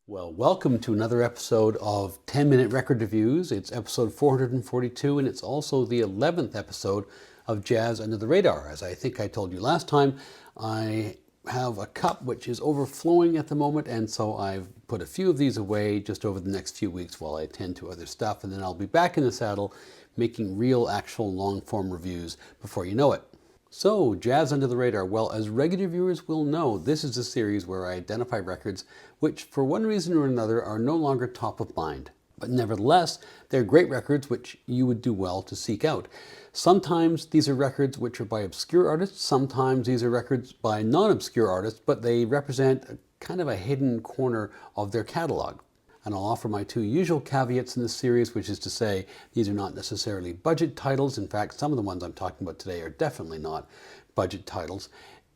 Well, welcome to another episode of 10-Minute Record Reviews. It's episode 442, and it's also the 11th episode of Jazz Under the Radar. As I think I told you last time, I have a cup which is overflowing at the moment, and so I've put a few of these away just over the next few weeks while I attend to other stuff, and then I'll be back in the saddle making real, actual, long-form reviews before you know it. So, Jazz Under the Radar. Well, as regular viewers will know, this is a series where I identify records which, for one reason or another, are no longer top of mind. But nevertheless, they're great records which you would do well to seek out. Sometimes these are records which are by obscure artists, sometimes these are records by non-obscure artists, but they represent kind of a hidden corner of their catalog. And I'll offer my two usual caveats in this series, which is to say these are not necessarily budget titles. In fact, some of the ones I'm talking about today are definitely not budget titles.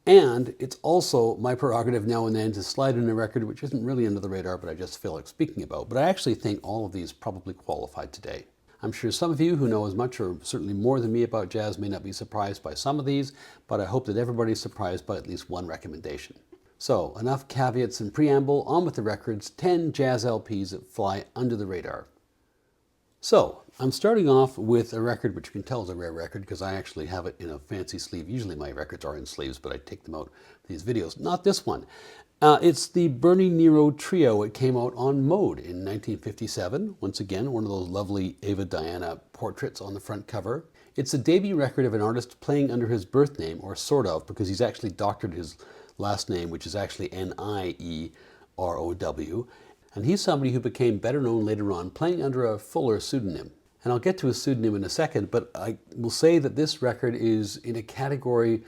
And it's also my prerogative now and then to slide in a record which isn't really under the radar, but I just feel like speaking about. But I actually think all of these probably qualify today. I'm sure some of you who know as much or certainly more than me about jazz may not be surprised by some of these, but I hope that everybody's surprised by at least one recommendation. So, enough caveats and preamble, on with the records, 10 jazz LPs that fly under the radar. So, I'm starting off with a record which you can tell is a rare record because I actually have it in a fancy sleeve. Usually my records are in sleeves, but I take them out for these videos. Not this one. It's the Bernie Nerow Trio. It came out on Mode in 1957. Once again, one of those lovely Ava Diana portraits on the front cover. It's a debut record of an artist playing under his birth name, or sort of, because he's actually doctored his last name, which is actually N-I-E-R-O-W. And he's somebody who became better known later on, playing under a fuller pseudonym. And I'll get to his pseudonym in a second, but I will say that this record is in a category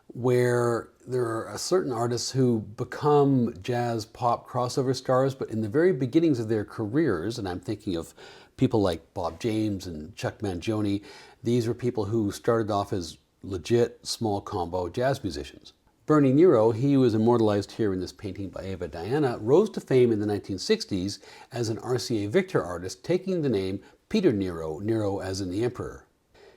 where there are certain artists who become jazz pop crossover stars, but in the very beginnings of their careers, and I'm thinking of people like Bob James and Chuck Mangione, these were people who started off as legit small combo jazz musicians. Bernie Nerow, he was immortalized here in this painting by Ava Diana, rose to fame in the 1960s as an RCA Victor artist, taking the name Peter Nerow, Nero as in the emperor.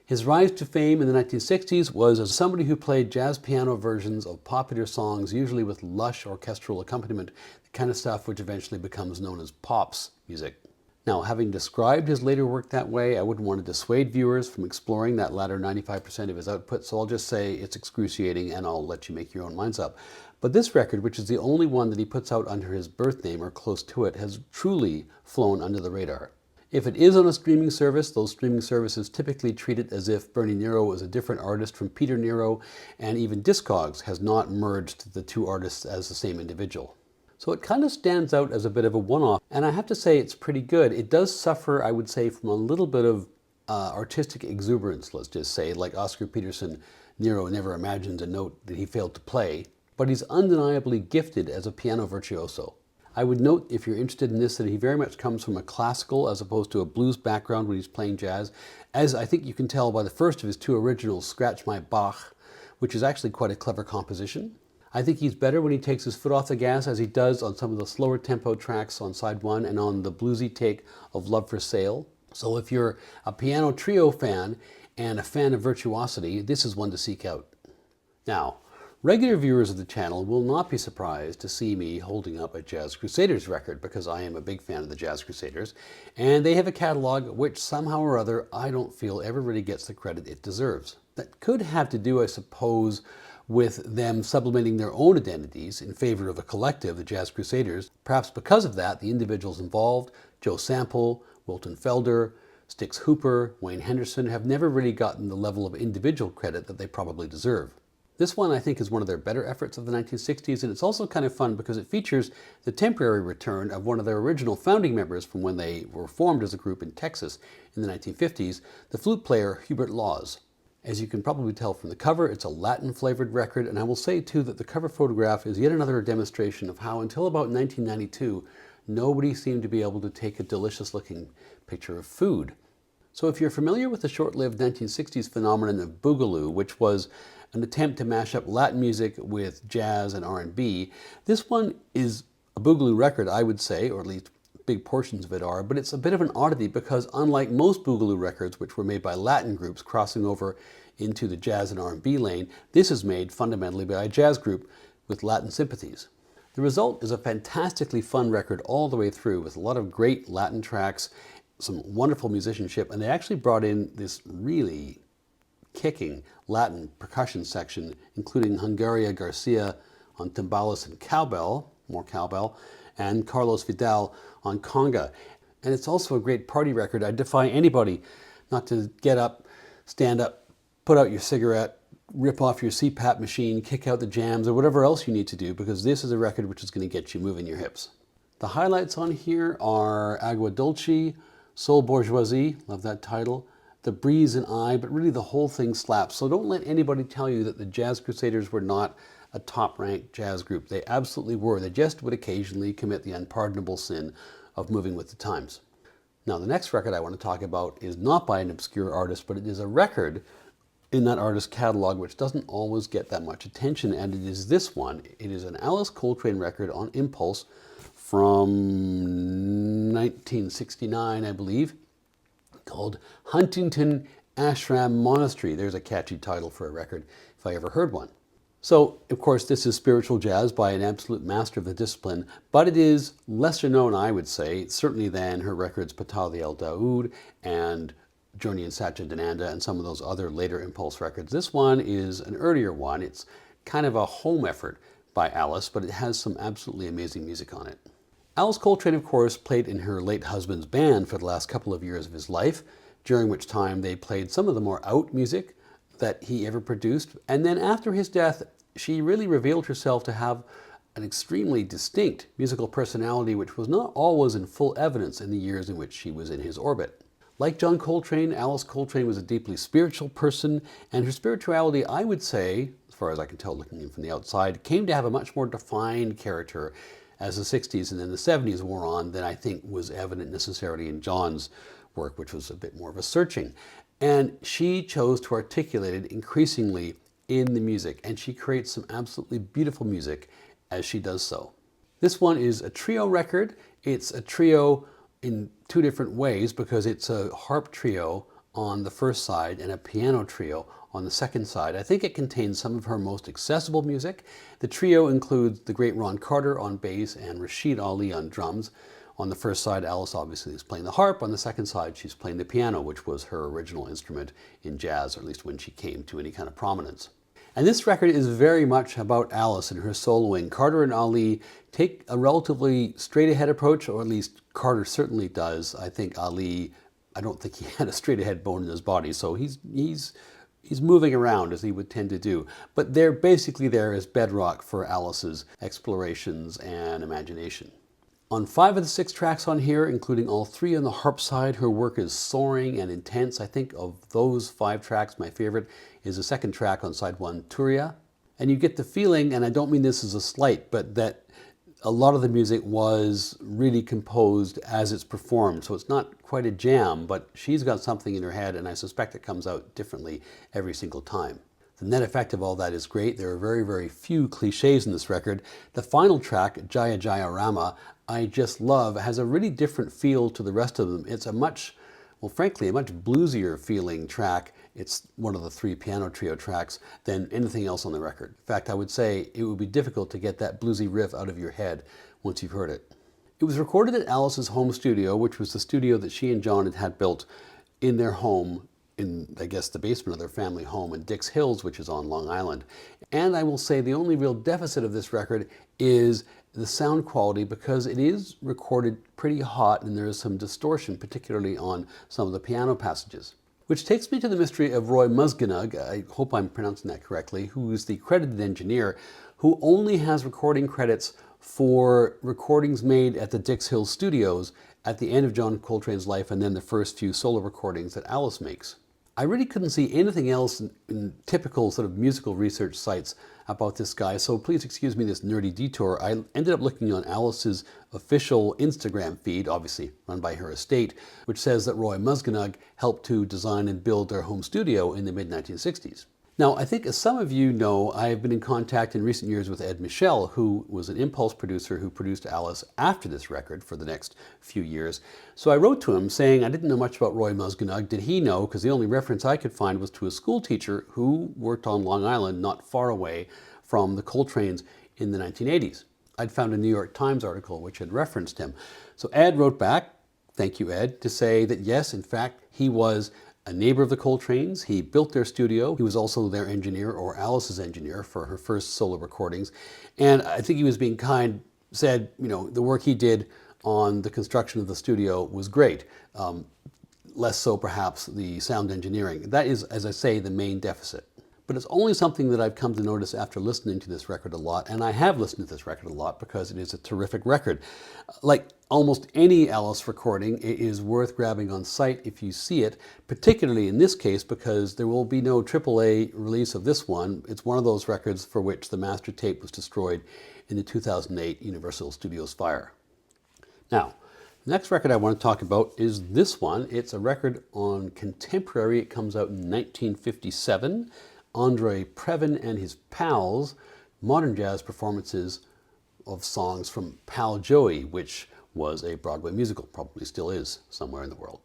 His rise to fame in the 1960s was as somebody who played jazz piano versions of popular songs, usually with lush orchestral accompaniment, the kind of stuff which eventually becomes known as pops music. Now, having described his later work that way, I wouldn't want to dissuade viewers from exploring that latter 95% of his output, so I'll just say it's excruciating and I'll let you make your own minds up. But this record, which is the only one that he puts out under his birth name or close to it, has truly flown under the radar. If it is on a streaming service, those streaming services typically treat it as if Bernie Nerow was a different artist from Peter Nerow, and even Discogs has not merged the two artists as the same individual. So it kind of stands out as a bit of a one-off, and I have to say it's pretty good. It does suffer, I would say, from a little bit of artistic exuberance, let's just say. Like Oscar Peterson, Nerow never imagined a note that he failed to play, but he's undeniably gifted as a piano virtuoso. I would note, if you're interested in this, that he very much comes from a classical as opposed to a blues background when he's playing jazz, as I think you can tell by the first of his two originals, Scratch My Bach, which is actually quite a clever composition. I think he's better when he takes his foot off the gas, as he does on some of the slower tempo tracks on side one and on the bluesy take of Love for Sale. So if you're a piano trio fan and a fan of virtuosity, this is one to seek out. Now, regular viewers of the channel will not be surprised to see me holding up a Jazz Crusaders record, because I am a big fan of the Jazz Crusaders, and they have a catalog which somehow or other I don't feel ever really gets the credit it deserves. That could have to do, I suppose, with them sublimating their own identities in favor of a collective, the Jazz Crusaders. Perhaps because of that, the individuals involved, Joe Sample, Wilton Felder, Stix Hooper, Wayne Henderson, have never really gotten the level of individual credit that they probably deserve. This one, I think, is one of their better efforts of the 1960s, and it's also kind of fun because it features the temporary return of one of their original founding members from when they were formed as a group in Texas in the 1950s, the flute player Hubert Laws. As you can probably tell from the cover, it's a Latin-flavored record, and I will say, too, that the cover photograph is yet another demonstration of how, until about 1992, nobody seemed to be able to take a delicious-looking picture of food. So if you're familiar with the short-lived 1960s phenomenon of boogaloo, which was an attempt to mash up Latin music with jazz and R&B, this one is a boogaloo record, I would say, or at least big portions of it are, but it's a bit of an oddity because unlike most boogaloo records, which were made by Latin groups crossing over into the jazz and R&B lane, this is made fundamentally by a jazz group with Latin sympathies. The result is a fantastically fun record all the way through with a lot of great Latin tracks, some wonderful musicianship, and they actually brought in this really kicking Latin percussion section, including Hungaria Garcia on timbales and cowbell, more cowbell, and Carlos Vidal on conga. And it's also a great party record. I defy anybody not to get up, stand up, put out your cigarette, rip off your CPAP machine, kick out the jams, or whatever else you need to do, because this is a record which is going to get you moving your hips. The highlights on here are Agua Dulce, Soul Bourgeoisie, love that title, The Breeze and I, but really the whole thing slaps. So don't let anybody tell you that the Jazz Crusaders were not a top-ranked jazz group. They absolutely were. They just would occasionally commit the unpardonable sin of moving with the times. Now, the next record I want to talk about is not by an obscure artist, but it is a record in that artist's catalog which doesn't always get that much attention, and it is this one. It is an Alice Coltrane record on Impulse from 1969, I believe, called Huntington, Ashram, Monastery. There's a catchy title for a record, if I ever heard one. So, of course, this is spiritual jazz by an absolute master of the discipline, but it is lesser known, I would say, certainly than her records Patali El Daoud and Journey in Satchidananda and some of those other later Impulse records. This one is an earlier one. It's kind of a home effort by Alice, but it has some absolutely amazing music on it. Alice Coltrane, of course, played in her late husband's band for the last couple of years of his life, during which time they played some of the more out music that he ever produced. And then after his death, she really revealed herself to have an extremely distinct musical personality, which was not always in full evidence in the years in which she was in his orbit. Like John Coltrane, Alice Coltrane was a deeply spiritual person, and her spirituality, I would say, as far as I can tell looking in from the outside, came to have a much more defined character as the 60s and then the 70s wore on than I think was evident necessarily in John's work, which was a bit more of a searching. And she chose to articulate it increasingly in the music, and she creates some absolutely beautiful music as she does so. This one is a trio record. It's a trio in two different ways because it's a harp trio on the first side and a piano trio on the second side. I think it contains some of her most accessible music. The trio includes the great Ron Carter on bass and Rashid Ali on drums. On the first side, Alice obviously is playing the harp. On the second side, she's playing the piano, which was her original instrument in jazz, or at least when she came to any kind of prominence. And this record is very much about Alice and her soloing. Carter and Ali take a relatively straight-ahead approach, or at least Carter certainly does. I think Ali, I don't think he had a straight-ahead bone in his body, so he's moving around as he would tend to do. But they're basically there as bedrock for Alice's explorations and imagination. On 5 of the 6 tracks on here, including all 3 on the harp side, her work is soaring and intense. I think of those 5 tracks, my favorite is the second track on side 1, Turia. And you get the feeling, and I don't mean this as a slight, but that a lot of the music was really composed as it's performed. So it's not quite a jam, but she's got something in her head, and I suspect it comes out differently every single time. The net effect of all that is great. There are very, very few cliches in this record. The final track, Jaya Jaya Rama, I just love. It has a really different feel to the rest of them. It's a much, well, frankly, a much bluesier feeling track. It's one of the 3 piano trio tracks than anything else on the record. In fact, I would say it would be difficult to get that bluesy riff out of your head once you've heard it. It was recorded at Alice's home studio, which was the studio that she and John had built in their home in, I guess, the basement of their family home in Dix Hills, which is on Long Island. And I will say the only real deficit of this record is the sound quality, because it is recorded pretty hot and there is some distortion, particularly on some of the piano passages. Which takes me to the mystery of Roy Musganug, I hope I'm pronouncing that correctly, who is the credited engineer, who only has recording credits for recordings made at the Dix Hills studios at the end of John Coltrane's life and then the first few solo recordings that Alice makes. I really couldn't see anything else in typical sort of musical research sites about this guy, so please excuse me this nerdy detour. I ended up looking on Alice's official Instagram feed, obviously run by her estate, which says that Roy Musganug helped to design and build their home studio in the mid-1960s. Now, I think as some of you know, I have been in contact in recent years with Ed Michel, who was an Impulse producer who produced Alice after this record for the next few years. So I wrote to him saying I didn't know much about Roy Musganug. Did he know? Because the only reference I could find was to a school teacher who worked on Long Island, not far away from the Coltranes in the 1980s. I'd found a New York Times article which had referenced him. So Ed wrote back, thank you Ed, to say that yes, in fact, he was a neighbor of the Coltranes. He built their studio. He was also their engineer, or Alice's engineer, for her first solo recordings. And I think he was being kind, said, you know, the work he did on the construction of the studio was great. Less so perhaps the sound engineering. That is, as I say, the main deficit. But it's only something that I've come to notice after listening to this record a lot, and I have listened to this record a lot because it is a terrific record. Like almost any Alice recording, it is worth grabbing on sight if you see it, particularly in this case because there will be no AAA release of this one. It's one of those records for which the master tape was destroyed in the 2008 Universal Studios fire. Now, the next record I want to talk about is this one. It's a record on Contemporary. It comes out in 1957. André, Previn, and his pals, modern jazz performances of songs from Pal Joey, which was a Broadway musical, probably still is somewhere in the world.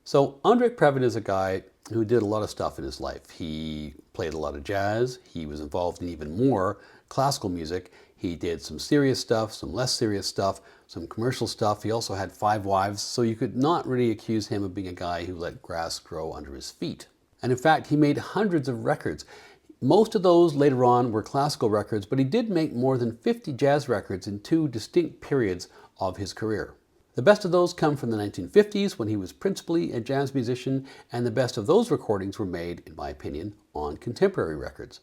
So André Previn is a guy who did a lot of stuff in his life. He played a lot of jazz. He was involved in even more classical music. He did some serious stuff, some less serious stuff, some commercial stuff. He also had 5 wives, so you could not really accuse him of being a guy who let grass grow under his feet. And in fact, he made hundreds of records. Most of those later on were classical records, but he did make more than 50 jazz records in 2 distinct periods of his career. The best of those come from the 1950s when he was principally a jazz musician, and the best of those recordings were made, in my opinion, on contemporary records.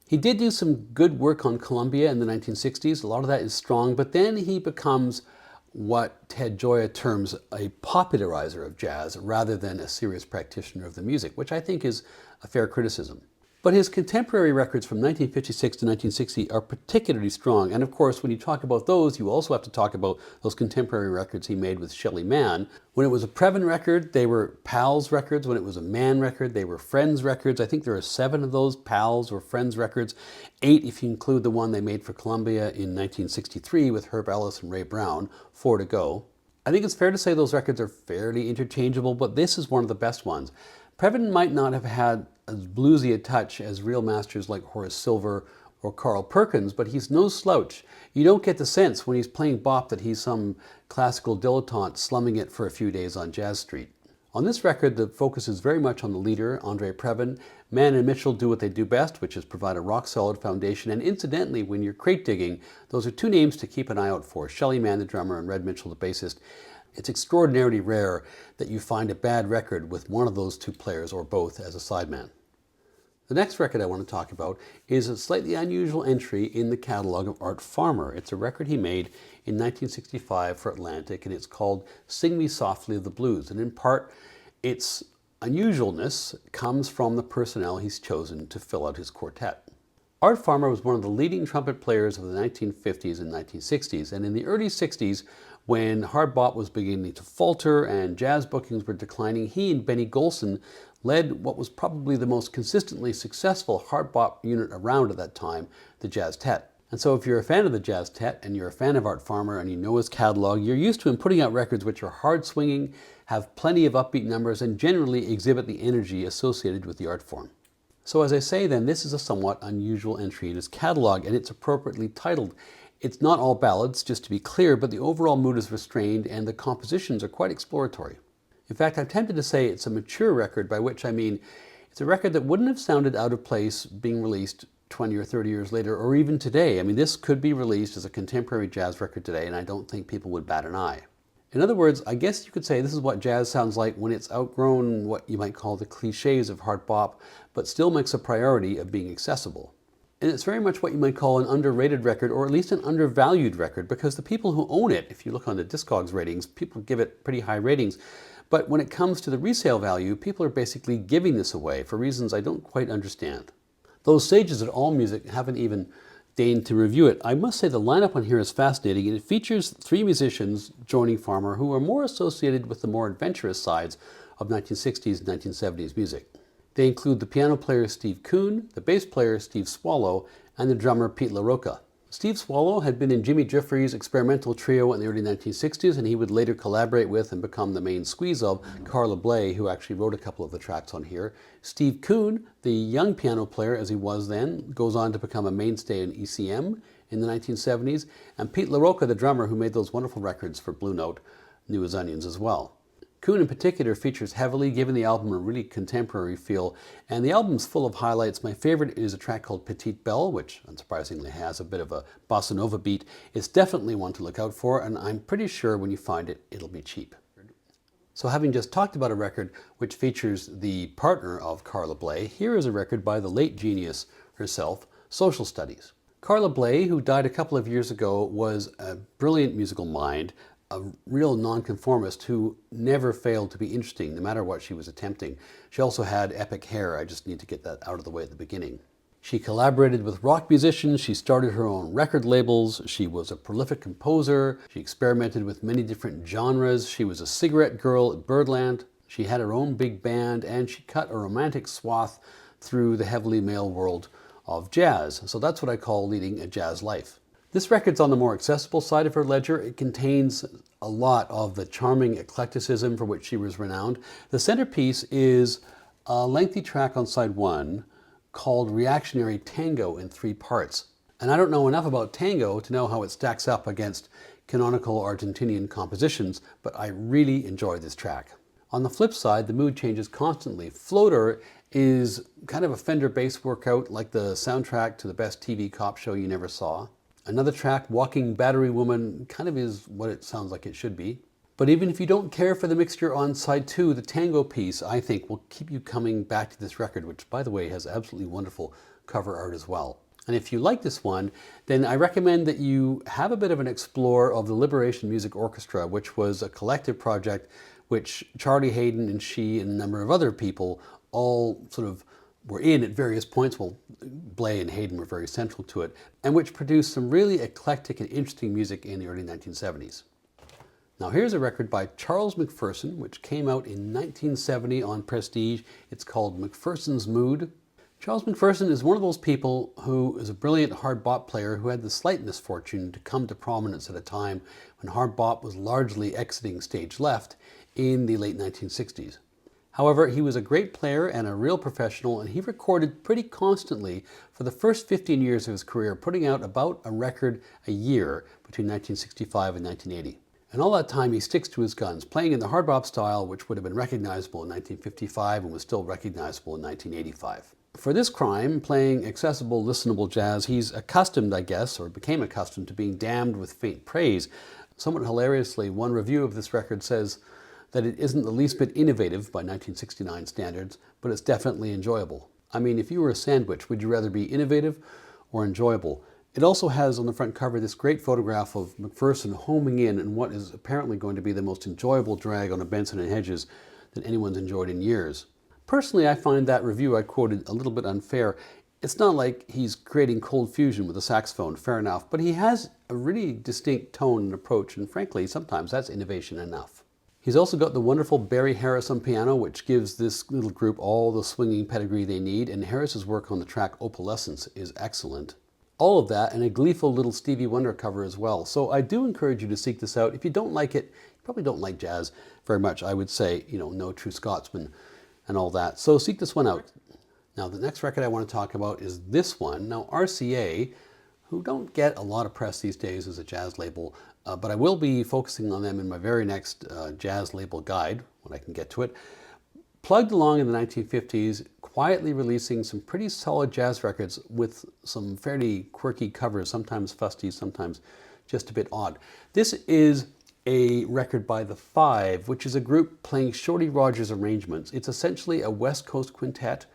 He did do some good work on Columbia in the 1960s. A lot of that is strong, but then he becomes what Ted Gioia terms a popularizer of jazz rather than a serious practitioner of the music, which I think is a fair criticism. But his contemporary records from 1956 to 1960 are particularly strong. And of course, when you talk about those, you also have to talk about those contemporary records he made with Shelly Manne. When it was a Previn record, they were Pals records. When it was a Manne record, they were Friends records. I think there are 7 of those Pals or Friends records. 8 if you include the one they made for Columbia in 1963 with Herb Ellis and Ray Brown, 4 to go. I think it's fair to say those records are fairly interchangeable, but this is one of the best ones. Previn might not have had as bluesy a touch as real masters like Horace Silver or Carl Perkins, but he's no slouch. You don't get the sense when he's playing bop that he's some classical dilettante slumming it for a few days on Jazz Street. On this record, the focus is very much on the leader, André Previn. Manne and Mitchell do what they do best, which is provide a rock-solid foundation. And incidentally, when you're crate digging, those are 2 names to keep an eye out for. Shelly Manne, the drummer, and Red Mitchell, the bassist. It's extraordinarily rare that you find a bad record with one of those 2 players or both as a sideman. The next record I want to talk about is a slightly unusual entry in the catalog of Art Farmer. It's a record he made in 1965 for Atlantic, and it's called Sing Me Softly of the Blues. And in part, its unusualness comes from the personnel he's chosen to fill out his quartet. Art Farmer was one of the leading trumpet players of the 1950s and 1960s, and in the early 60s, when hard bop was beginning to falter and jazz bookings were declining, he and Benny Golson led what was probably the most consistently successful hard bop unit around at that time, the Jazz Tet. And so if you're a fan of the Jazz Tet and you're a fan of Art Farmer and you know his catalog, you're used to him putting out records which are hard swinging, have plenty of upbeat numbers, and generally exhibit the energy associated with the art form. So as I say then, this is a somewhat unusual entry in his catalog, and it's appropriately titled. It's not all ballads, just to be clear, but the overall mood is restrained and the compositions are quite exploratory. In fact, I'm tempted to say it's a mature record, by which I mean it's a record that wouldn't have sounded out of place being released 20 or 30 years later, or even today. I mean, this could be released as a contemporary jazz record today, and I don't think people would bat an eye. In other words, I guess you could say this is what jazz sounds like when it's outgrown what you might call the cliches of hard bop, but still makes a priority of being accessible. And it's very much what you might call an underrated record, or at least an undervalued record, because the people who own it, if you look on the Discogs ratings, people give it pretty high ratings. But when it comes to the resale value, people are basically giving this away for reasons I don't quite understand. Those sages at AllMusic haven't even deigned to review it. I must say the lineup on here is fascinating, and it features 3 musicians joining Farmer who are more associated with the more adventurous sides of 1960s and 1970s music. They include the piano player Steve Kuhn, the bass player Steve Swallow, and the drummer Pete LaRocca. Steve Swallow had been in Jimmy Jeffries' experimental trio in the early 1960s, and he would later collaborate with and become the main squeeze of Carla Bley, who actually wrote a couple of the tracks on here. Steve Kuhn, the young piano player as he was then, goes on to become a mainstay in ECM, in the 1970s, and Pete LaRocca, the drummer who made those wonderful records for Blue Note, knew his onions as well. Kuhn in particular features heavily, giving the album a really contemporary feel, and the album's full of highlights. My favorite is a track called Petite Belle, which unsurprisingly has a bit of a bossa nova beat. It's definitely one to look out for, and I'm pretty sure when you find it, it'll be cheap. So having just talked about a record which features the partner of Carla Bley, here is a record by the late genius herself, Social Studies. Carla Bley, who died a couple of years ago, was a brilliant musical mind, a real nonconformist who never failed to be interesting no matter what she was attempting. She also had epic hair. I just need to get that out of the way at the beginning. She collaborated with rock musicians, she started her own record labels, she was a prolific composer, she experimented with many different genres, she was a cigarette girl at Birdland, she had her own big band, and she cut a romantic swath through the heavily male world of jazz. So that's what I call leading a jazz life. This record's on the more accessible side of her ledger. It contains a lot of the charming eclecticism for which she was renowned. The centerpiece is a lengthy track on side 1 called Reactionary Tango in 3 parts. And I don't know enough about tango to know how it stacks up against canonical Argentinian compositions, but I really enjoy this track. On the flip side, the mood changes constantly. Floater is kind of a Fender bass workout like the soundtrack to the best TV cop show you never saw. Another track, Walking Battery Woman, kind of is what it sounds like it should be. But even if you don't care for the mixture on side 2, the tango piece, I think, will keep you coming back to this record, which, by the way, has absolutely wonderful cover art as well. And if you like this one, then I recommend that you have a bit of an explore of the Liberation Music Orchestra, which was a collective project which Charlie Haydn and she and a number of other people all sort of were in at various points. Well, Bley and Haydn were very central to it, and which produced some really eclectic and interesting music in the early 1970s. Now here's a record by Charles McPherson, which came out in 1970 on Prestige. It's called McPherson's Mood. Charles McPherson is one of those people who is a brilliant hard bop player who had the slight misfortune to come to prominence at a time when hard bop was largely exiting stage left in the late 1960s. However, he was a great player and a real professional, and he recorded pretty constantly for the first 15 years of his career, putting out about a record a year between 1965 and 1980. And all that time he sticks to his guns, playing in the hard bop style, which would have been recognizable in 1955 and was still recognizable in 1985. For this crime, playing accessible, listenable jazz, he's accustomed, I guess, or became accustomed to being damned with faint praise. Somewhat hilariously, one review of this record says that it isn't the least bit innovative by 1969 standards, but it's definitely enjoyable. I mean, if you were a sandwich, would you rather be innovative or enjoyable? It also has on the front cover this great photograph of McPherson homing in what is apparently going to be the most enjoyable drag on a Benson and Hedges that anyone's enjoyed in years. Personally, I find that review I quoted a little bit unfair. It's not like he's creating cold fusion with a saxophone, fair enough, but he has a really distinct tone and approach, and frankly, sometimes that's innovation enough. He's also got the wonderful Barry Harris on piano, which gives this little group all the swinging pedigree they need, and Harris's work on the track Opalescence is excellent. All of that, and a gleeful little Stevie Wonder cover as well. So I do encourage you to seek this out. If you don't like it, you probably don't like jazz very much. I would say, no true Scotsman and all that. So seek this one out. Now, the next record I want to talk about is this one. Now, RCA, who don't get a lot of press these days as a jazz label, but I will be focusing on them in my very next jazz label guide, when I can get to it, plugged along in the 1950s, quietly releasing some pretty solid jazz records with some fairly quirky covers, sometimes fusty, sometimes just a bit odd. This is a record by The Five, which is a group playing Shorty Rogers arrangements. It's essentially a West Coast quintet.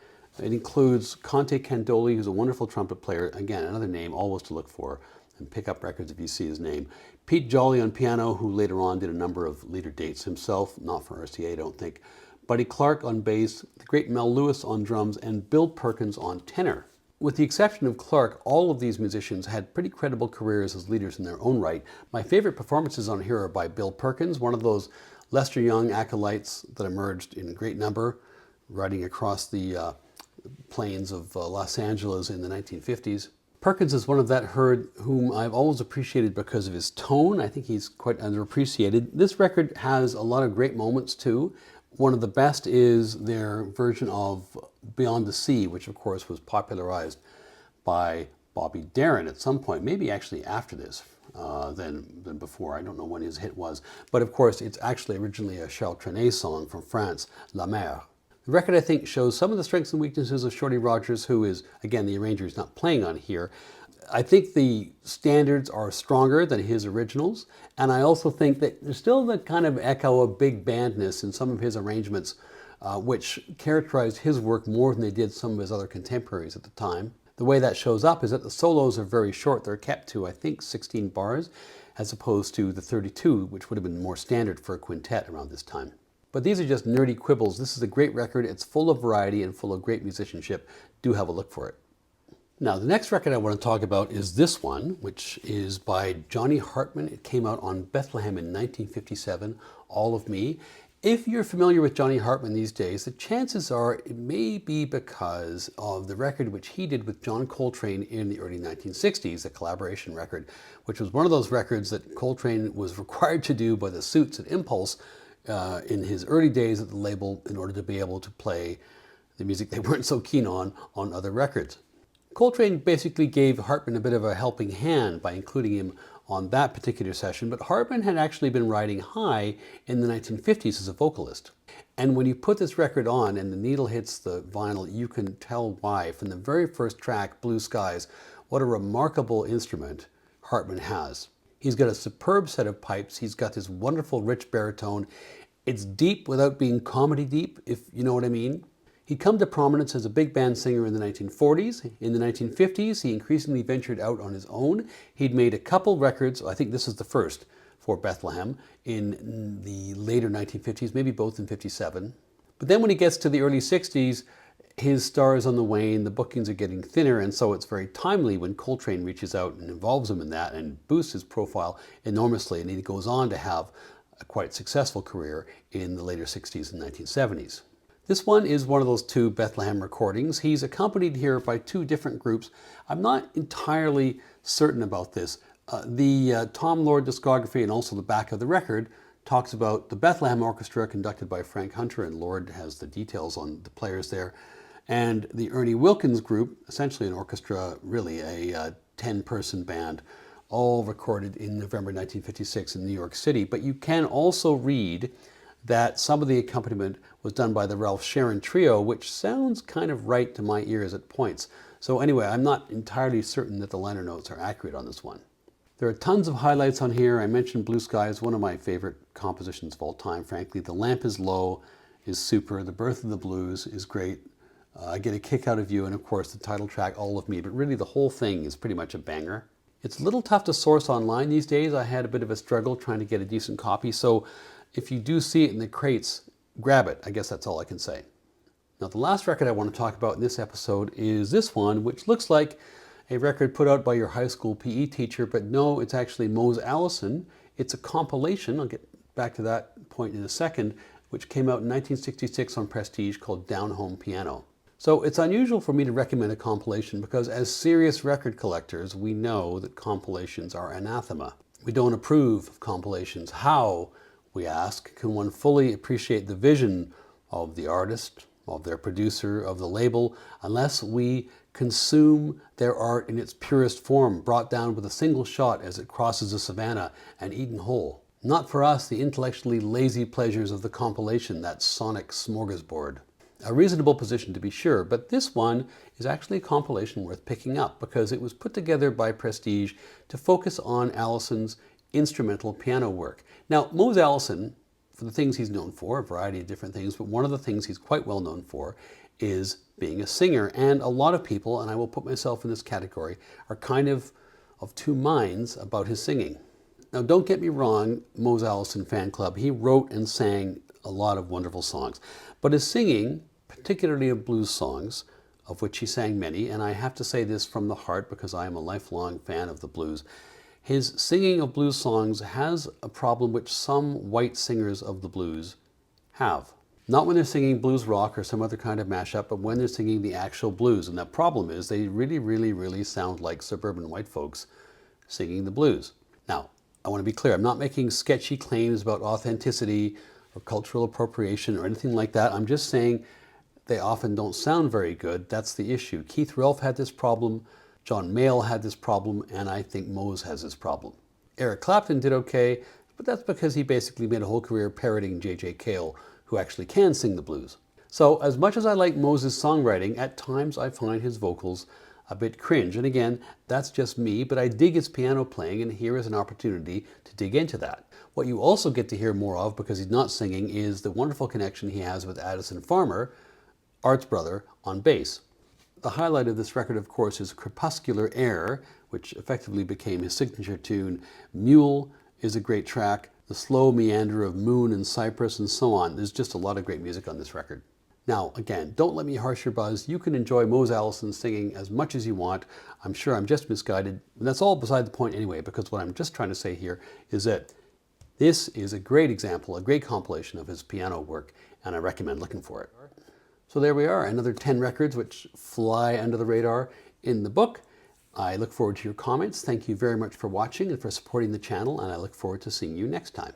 It includes Conte Candoli, who's a wonderful trumpet player, again, another name always to look for, and pick up records if you see his name. Pete Jolly on piano, who later on did a number of leader dates himself, not for RCA, I don't think. Buddy Clark on bass, the great Mel Lewis on drums, and Bill Perkins on tenor. With the exception of Clark, all of these musicians had pretty credible careers as leaders in their own right. My favorite performances on here are by Bill Perkins, one of those Lester Young acolytes that emerged in great number, riding across the plains of Los Angeles in the 1950s. Perkins is one of that herd whom I've always appreciated because of his tone. I think he's quite underappreciated. This record has a lot of great moments too. One of the best is their version of Beyond the Sea, which of course was popularized by Bobby Darin at some point, maybe actually after this than before. I don't know when his hit was. But of course, it's actually originally a Coltrane song from France, La Mer. The record, I think, shows some of the strengths and weaknesses of Shorty Rogers, who is, again, the arranger who's not playing on here. I think the standards are stronger than his originals, and I also think that there's still the kind of echo of big bandness in some of his arrangements, which characterized his work more than they did some of his other contemporaries at the time. The way that shows up is that the solos are very short. They're kept to, I think, 16 bars, as opposed to the 32, which would have been more standard for a quintet around this time. But these are just nerdy quibbles. This is a great record. It's full of variety and full of great musicianship. Do have a look for it. Now, the next record I want to talk about is this one, which is by Johnny Hartman. It came out on Bethlehem in 1957, All of Me. If you're familiar with Johnny Hartman these days, the chances are it may be because of the record which he did with John Coltrane in the early 1960s, a collaboration record, which was one of those records that Coltrane was required to do by the suits at Impulse in his early days at the label in order to be able to play the music they weren't so keen on other records. Coltrane basically gave Hartman a bit of a helping hand by including him on that particular session, but Hartman had actually been riding high in the 1950s as a vocalist. And when you put this record on and the needle hits the vinyl, you can tell why. From the very first track, Blue Skies, what a remarkable instrument Hartman has. He's got a superb set of pipes. He's got this wonderful rich baritone. It's deep without being comedy deep, if you know what I mean. He'd come to prominence as a big band singer in the 1940s. In the 1950s, he increasingly ventured out on his own. He'd made a couple records, I think this is the first, for Bethlehem in the later 1950s, maybe both in 57. But then when he gets to the early 60s, his star is on the wane, the bookings are getting thinner, and so it's very timely when Coltrane reaches out and involves him in that and boosts his profile enormously, and he goes on to have a quite successful career in the later 60s and 1970s. This one is one of those two Bethlehem recordings. He's accompanied here by two different groups. I'm not entirely certain about this. The Tom Lord discography and also the back of the record talks about the Bethlehem Orchestra conducted by Frank Hunter, and Lord has the details on the players there, and the Ernie Wilkins group, essentially an orchestra, really a 10-person band, all recorded in November 1956 in New York City. But you can also read that some of the accompaniment was done by the Ralph Sharon Trio, which sounds kind of right to my ears at points. So anyway, I'm not entirely certain that the liner notes are accurate on this one. There are tons of highlights on here. I mentioned Blue Skies, one of my favorite compositions of all time, frankly. The Lamp is Low is super. The Birth of the Blues is great. I get a kick out of you, and of course the title track, All of Me, but really the whole thing is pretty much a banger. It's a little tough to source online these days. I had a bit of a struggle trying to get a decent copy, so if you do see it in the crates, grab it. I guess that's all I can say. Now, the last record I want to talk about in this episode is this one, which looks like a record put out by your high school PE teacher, but no, it's actually Mose Allison. It's a compilation, I'll get back to that point in a second, which came out in 1966 on Prestige called Down Home Piano. So it's unusual for me to recommend a compilation because as serious record collectors, we know that compilations are anathema. We don't approve of compilations. How, we ask, can one fully appreciate the vision of the artist, of their producer, of the label, unless we consume their art in its purest form, brought down with a single shot as it crosses the savannah and eaten whole? Not for us the intellectually lazy pleasures of the compilation, that sonic smorgasbord. A reasonable position to be sure, but this one is actually a compilation worth picking up because it was put together by Prestige to focus on Allison's instrumental piano work. Now, Mose Allison, for the things he's known for, a variety of different things, but one of the things he's quite well known for is being a singer. And a lot of people, and I will put myself in this category, are kind of two minds about his singing. Now, don't get me wrong, Mose Allison Fan Club, he wrote and sang a lot of wonderful songs. But his singing, particularly of blues songs, of which he sang many, and I have to say this from the heart because I am a lifelong fan of the blues, his singing of blues songs has a problem which some white singers of the blues have. Not when they're singing blues rock or some other kind of mashup, but when they're singing the actual blues. And that problem is they really sound like suburban white folks singing the blues. Now, I want to be clear, I'm not making sketchy claims about authenticity or cultural appropriation or anything like that. I'm just saying they often don't sound very good. That's the issue. Keith Relf had this problem. John Mayall had this problem, and I think Mose has this problem. Eric Clapton did okay, but that's because he basically made a whole career parroting J.J. Cale, who actually can sing the blues. So as much as I like Mose's songwriting, at times I find his vocals a bit cringe. And again, that's just me, but I dig his piano playing, and here is an opportunity to dig into that. What you also get to hear more of, because he's not singing, is the wonderful connection he has with Addison Farmer, Art's brother, on bass. The highlight of this record, of course, is Crepuscular Air, which effectively became his signature tune. Mule is a great track, the slow meander of Moon and Cypress, and so on. There's just a lot of great music on this record. Now, again, don't let me harsh your buzz. You can enjoy Mose Allison singing as much as you want. I'm sure I'm just misguided. And that's all beside the point anyway, because what I'm just trying to say here is that this is a great example, a great compilation of his piano work, and I recommend looking for it. So there we are, another 10 records which fly under the radar in the book. I look forward to your comments. Thank you very much for watching and for supporting the channel, and I look forward to seeing you next time.